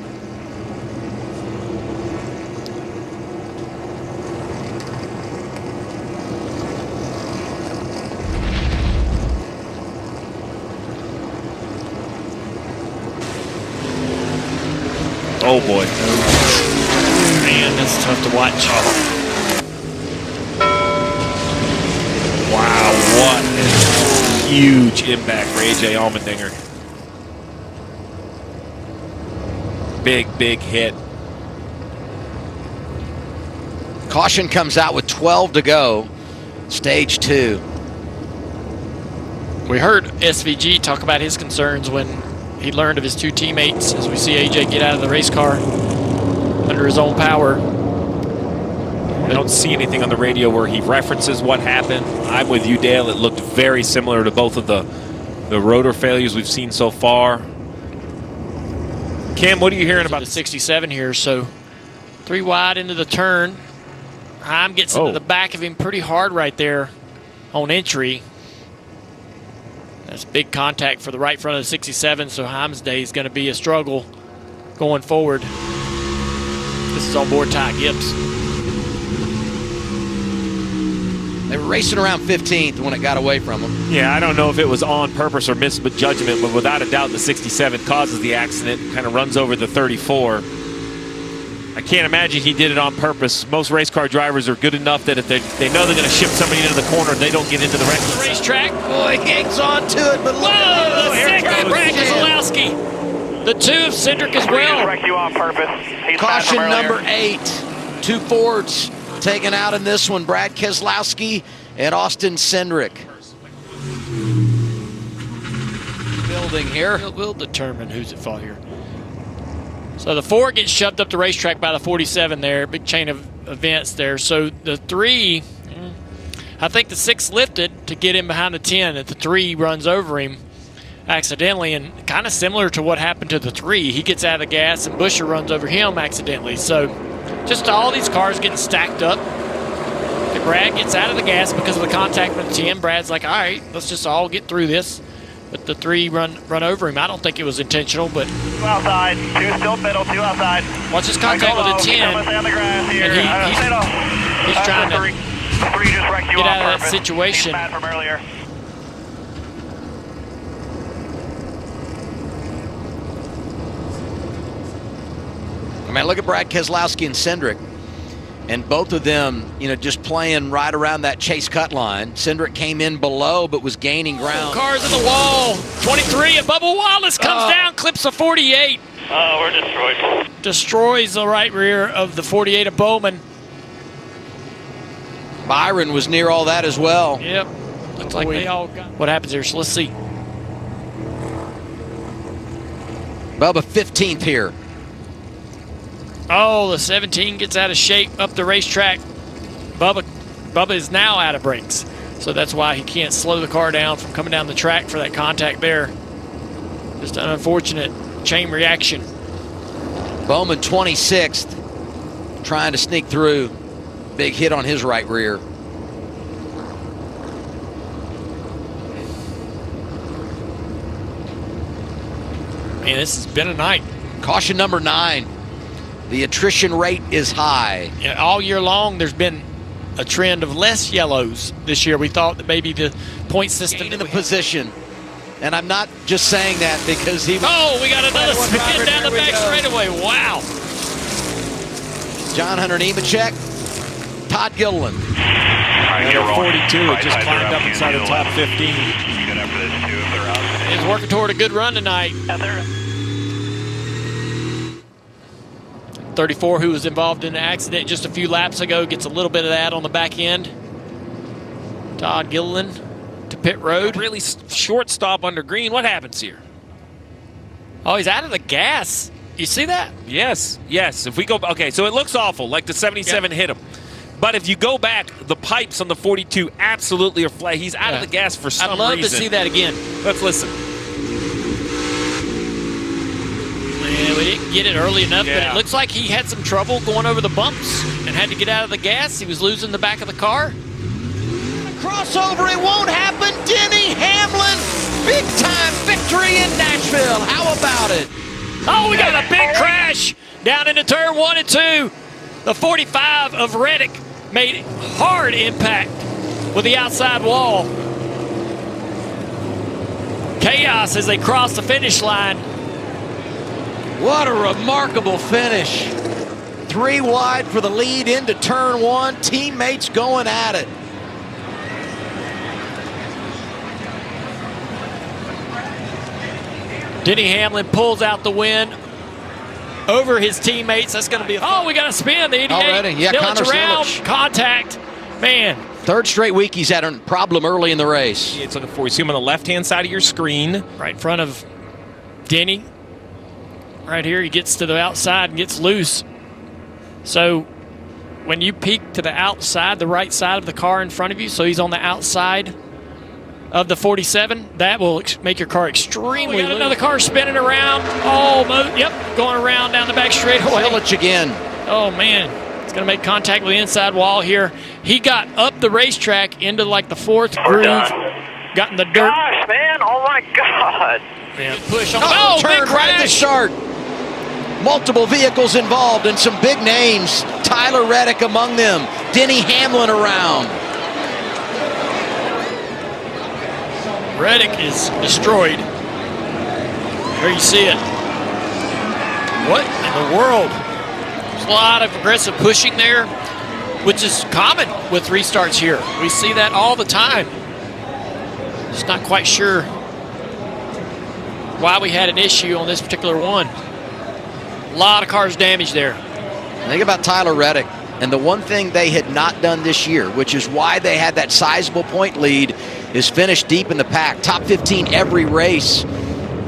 Oh boy. Man, that's tough to watch. Wow, what a huge impact for AJ Allmendinger. Big hit. Caution comes out with 12 to go. Stage 2. We heard SVG talk about his concerns when he learned of his 2 teammates as we see AJ get out of the race car under his own power. I don't see anything on the radio where he references what happened. I'm with you, Dale. It looked very similar to both of the rotor failures we've seen so far. Cam, what are you hearing about the 67 here? So 3 wide into the turn. Heim gets into the back of him pretty hard right there on entry. That's big contact for the right front of the 67, so Heim's day is going to be a struggle going forward. This is on board Ty Gibbs. They were racing around 15th when it got away from them. Yeah, I don't know if it was on purpose or misjudgment, but without a doubt the 67 causes the accident, kind of runs over the 34. I can't imagine he did it on purpose. Most race car drivers are good enough that if they know they're going to ship somebody into the corner, they don't get into the wreckage. Racetrack. Boy, he hangs on to it, but whoa, the Cedric Brad Keselowski. The 2 of Cedric as well. Wrecked you on purpose. Caution number 8. 2 Fords taken out in this one. Brad Keselowski and Austin Cindric. Building here. We'll determine who's at fault here. So the 4 gets shoved up the racetrack by the 47 there. Big chain of events there. So the 3, I think the 6 lifted to get him behind the 10. That the 3 runs over him accidentally, and kind of similar to what happened to the 3. He gets out of the gas and Buescher runs over him accidentally. So just all these cars getting stacked up. Brad gets out of the gas because of the contact with the 10. Brad's like, all right, let's just all get through this. But the 3 run over him. I don't think it was intentional, but 2 outside, 2 still middle, 2 outside. Watch his contact with the 10. And he's trying to get out of that situation. From earlier. I mean, look at Brad Keselowski and Cindric. And both of them, you know, just playing right around that chase cut line. Cindric came in below, but was gaining ground. Cars in the wall. 23, and Bubba Wallace comes down, clips a 48. Oh, we're destroyed. Destroys the right rear of the 48 of Bowman. Byron was near all that as well. Yep. Looks like they all got. What happens here? So let's see. Bubba 15th here. Oh, the 17 gets out of shape up the racetrack. Bubba is now out of brakes. So that's why he can't slow the car down from coming down the track for that contact there. Just an unfortunate chain reaction. Bowman 26th, trying to sneak through. Big hit on his right rear. Man, this has been a night. Caution number 9. The attrition rate is high. Yeah, all year long, there's been a trend of less yellows this year. We thought that maybe the point system in the position. And I'm not just saying that because he was. Oh, we got another spin down the back straightaway. Wow. John Hunter Nemechek, Todd Gilliland. Number 42, it just climbed up inside the top 15. He's working toward a good run tonight. 34, who was involved in an accident just a few laps ago, gets a little bit of that on the back end. Todd Gilliland to pit road. Really short stop under green. What happens here? Oh, he's out of the gas. You see that? Yes, yes. If we go, okay, so it looks awful, like the 77 hit him. But if you go back, the pipes on the 42 absolutely are flat. He's out of the gas for some reason. I'd love to see that again. Let's listen. Yeah, we didn't get it early enough, but it looks like he had some trouble going over the bumps and had to get out of the gas. He was losing the back of the car. Crossover, it won't happen. Denny Hamlin, big time victory in Nashville. How about it? Oh, we got a big crash down into turn 1 and 2. The 45 of Reddick made hard impact with the outside wall. Chaos as they cross the finish line. What a remarkable finish. 3 wide for the lead into turn 1. Teammates going at it. Denny Hamlin pulls out the win over his teammates. That's going to be a fun. Oh, we got a spin. The 88. Already. Yeah, Connor around. Silich. Contact. Man. 3rd straight week he's had a problem early in the race. It's looking for you. See him on the left-hand side of your screen. Right in front of Denny. Right here, he gets to the outside and gets loose. So when you peek to the outside, the right side of the car in front of you, so he's on the outside of the 47, that will make your car extremely loose. Another car spinning around. Going around down the back straightaway. Silich again. Oh, man. It's going to make contact with the inside wall here. He got up the racetrack into like the 4th groove. Got in the dirt. Gosh, man. Oh, my God. Man, push on. Turn big right at the start. Multiple vehicles involved and some big names. Tyler Reddick among them. Denny Hamlin around. Reddick is destroyed. There you see it. What in the world? There's a lot of aggressive pushing there, which is common with restarts here. We see that all the time. Just not quite sure why we had an issue on this particular one. A lot of cars damaged there. Think about Tyler Reddick. And the one thing they had not done this year, which is why they had that sizable point lead, is finish deep in the pack. Top 15 every race.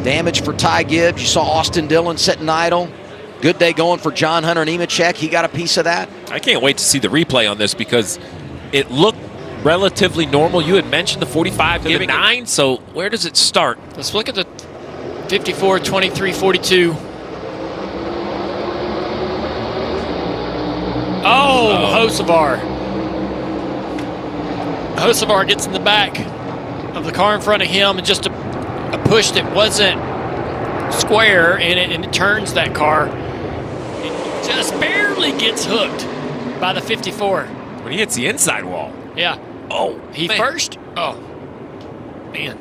Damage for Ty Gibbs. You saw Austin Dillon sitting idle. Good day going for John Hunter Nemechek. He got a piece of that. I can't wait to see the replay on this because it looked relatively normal. You had mentioned the 45 to the 9, so where does it start? Let's look at the 54, 23, 42. Oh, Hocevar. Hocevar gets in the back of the car in front of him, and just a push that wasn't square, and it turns that car. It just barely gets hooked by the 54. When he hits the inside wall. Yeah. Oh, he man. first. Oh, man.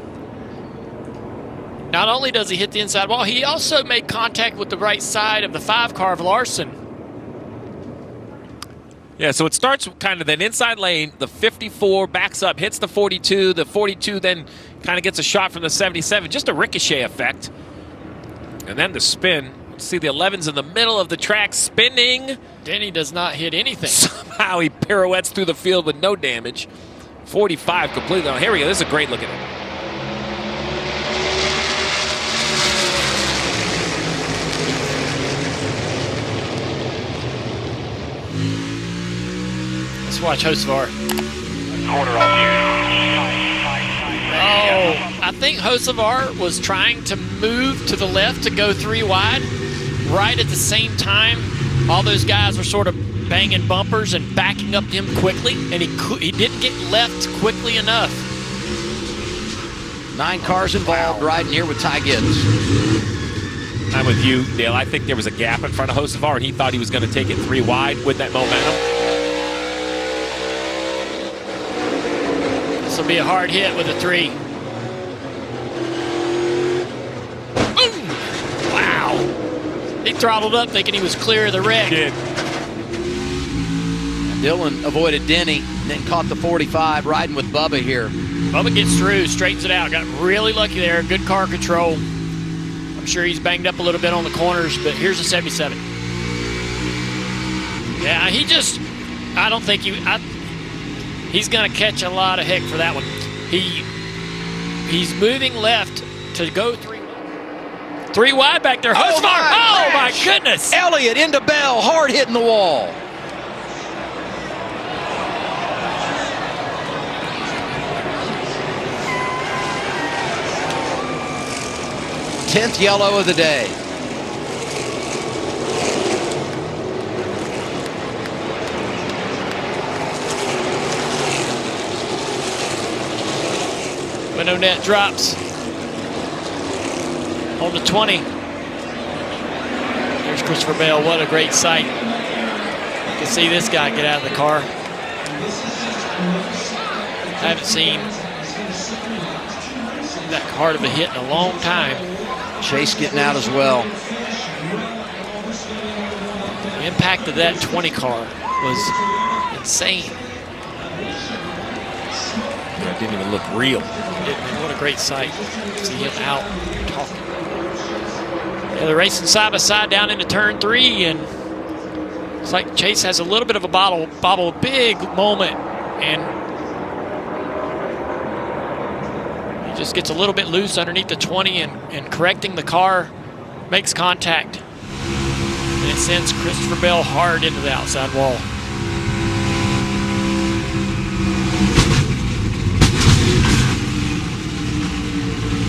Not only does he hit the inside wall, he also made contact with the right side of the 5 car of Larson. Yeah, so it starts with kind of that inside lane. The 54 backs up, hits the 42. The 42 then kind of gets a shot from the 77. Just a ricochet effect. And then the spin. Let's see the 11's in the middle of the track spinning. Denny does not hit anything. Somehow he pirouettes through the field with no damage. 45 completely. Oh, here we go. This is a great look at it. Let's watch Hocevar. Quarter off you. Oh, I think Hocevar was trying to move to the left to go 3 wide. Right at the same time, all those guys were sort of banging bumpers and backing up to him quickly, and he didn't get left quickly enough. 9 cars involved riding here with Ty Gibbs. I'm with you, Dale. I think there was a gap in front of Hocevar, and he thought he was going to take it 3 wide with that momentum. This will be a hard hit with a 3. Boom! Wow. He throttled up thinking he was clear of the wreck. He did. Dylan avoided Denny, then caught the 45, riding with Bubba here. Bubba gets through, straightens it out. Got really lucky there. Good car control. I'm sure he's banged up a little bit on the corners, but here's a 77. Yeah, I don't think he's going to catch a lot of heck for that one. He's moving left to go 3 wide back there. Oh, my goodness. Elliott into Bell, hard hitting the wall. Tenth yellow of the day. Window net drops on the 20. There's Christopher Bell. What a great sight. You can see this guy get out of the car. I haven't seen that hard of a hit in a long time. Chase getting out as well. The impact of that 20 car was insane. That didn't even look real. What a great sight. See him out talking. Yeah, they're racing side by side down into turn 3, and it's like Chase has a little bit of a bobble, big moment, and he just gets a little bit loose underneath the 20, and correcting the car makes contact, and it sends Christopher Bell hard into the outside wall.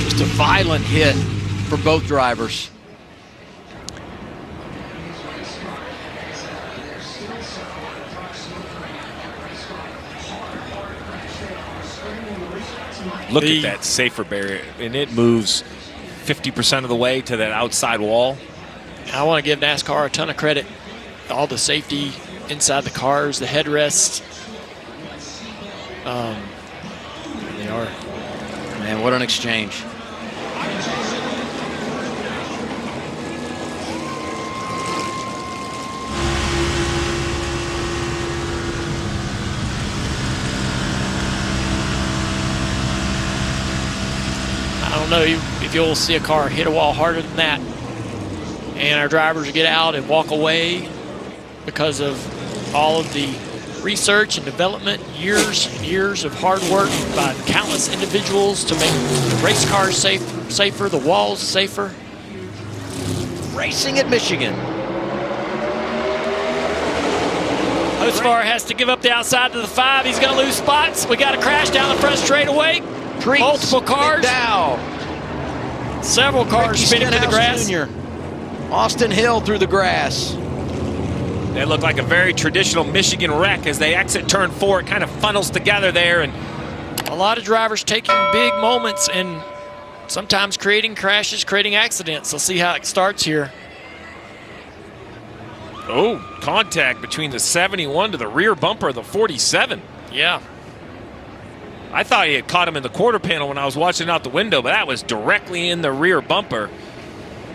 Just a violent hit for both drivers. Look at that safer barrier, and it moves 50% of the way to that outside wall. I want to give NASCAR a ton of credit. All the safety inside the cars, the headrests. They are. Man, what an exchange. I don't know if you'll see a car hit a wall harder than that, and our drivers get out and walk away because of all of the research and development, years and years of hard work by countless individuals to make the race cars safer, the walls safer. Racing at Michigan. Hocevar has to give up the outside to the 5. He's going to lose spots. We got a crash down the front straightaway. Multiple cars. Down. Several cars spinning to the grass. Jr. Austin Hill through the grass. They look like a very traditional Michigan wreck as they exit turn 4. It kind of funnels together there, and A lot of drivers taking big moments and sometimes creating crashes, creating accidents. Let's see how it starts here. Oh, contact between the 71 to the rear bumper of the 47. Yeah. I thought he had caught him in the quarter panel when I was watching out the window, but that was directly in the rear bumper.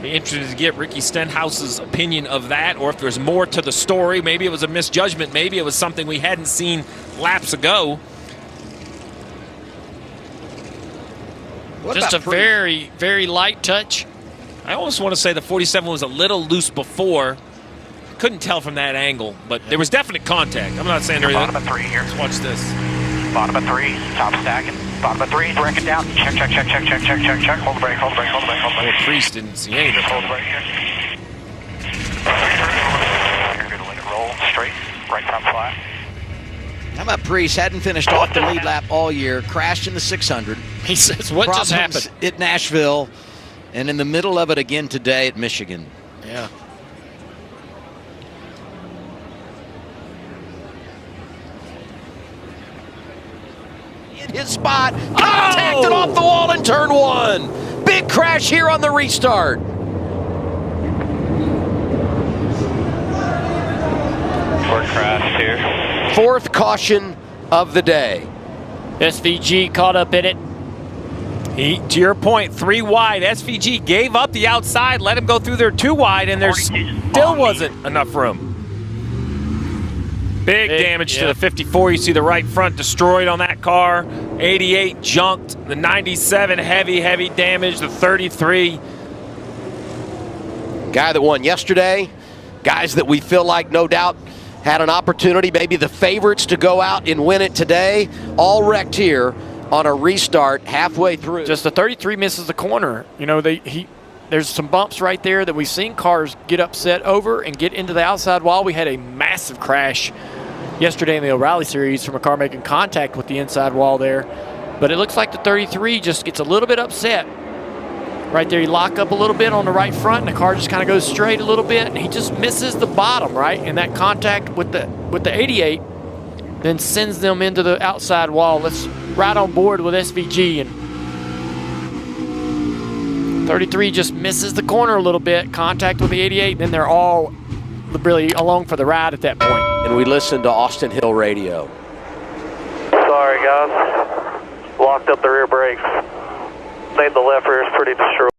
Be interested to get Ricky Stenhouse's opinion of that, or if there's more to the story. Maybe it was a misjudgment. Maybe it was something we hadn't seen laps ago. Just a very, very light touch. I almost want to say the 47 was a little loose before. Couldn't tell from that angle, but there was definite contact. I'm not saying there Bottom of 3 here. Let's watch this. Bottom of 3, top stacking. Bottom of 3, wreck it down. Check. Hold the brake. Hold the brake. Priest didn't see anything. Just hold the brake here. You're good to let it roll straight. Right top flat. How about Priest? Hadn't finished off the lead lap all year. Crashed in the 600. He says, what just happened? At Nashville, and in the middle of it again today at Michigan. Yeah. His spot, contacted off the wall in turn 1. Big crash here on the restart. Fourth crash here. Fourth caution of the day. SVG caught up in it. To your point, 3 wide. SVG gave up the outside, let him go through there 2 wide, and there still wasn't enough room. Big damage to the 54. You see the right front destroyed on that car. 88 junked. The 97 heavy damage. The 33. Guy that won yesterday. Guys that we feel like no doubt had an opportunity, maybe the favorites to go out and win it today. All wrecked here on a restart halfway through. Just the 33 misses the corner. You know, there's some bumps right there that we've seen cars get upset over and get into the outside wall. We had a massive crash yesterday in the O'Reilly Series from a car making contact with the inside wall there. But it looks like the 33 just gets a little bit upset. Right there, you lock up a little bit on the right front, and the car just kind of goes straight a little bit, and he just misses the bottom, right? And that contact with the 88 then sends them into the outside wall. Let's ride on board with SVG, and 33 just misses the corner a little bit, contact with the 88, and then they're all really along for the ride at that point. And we listen to Austin Hill radio. Sorry, guys. Locked up the rear brakes. Made the left rear is pretty destroyed.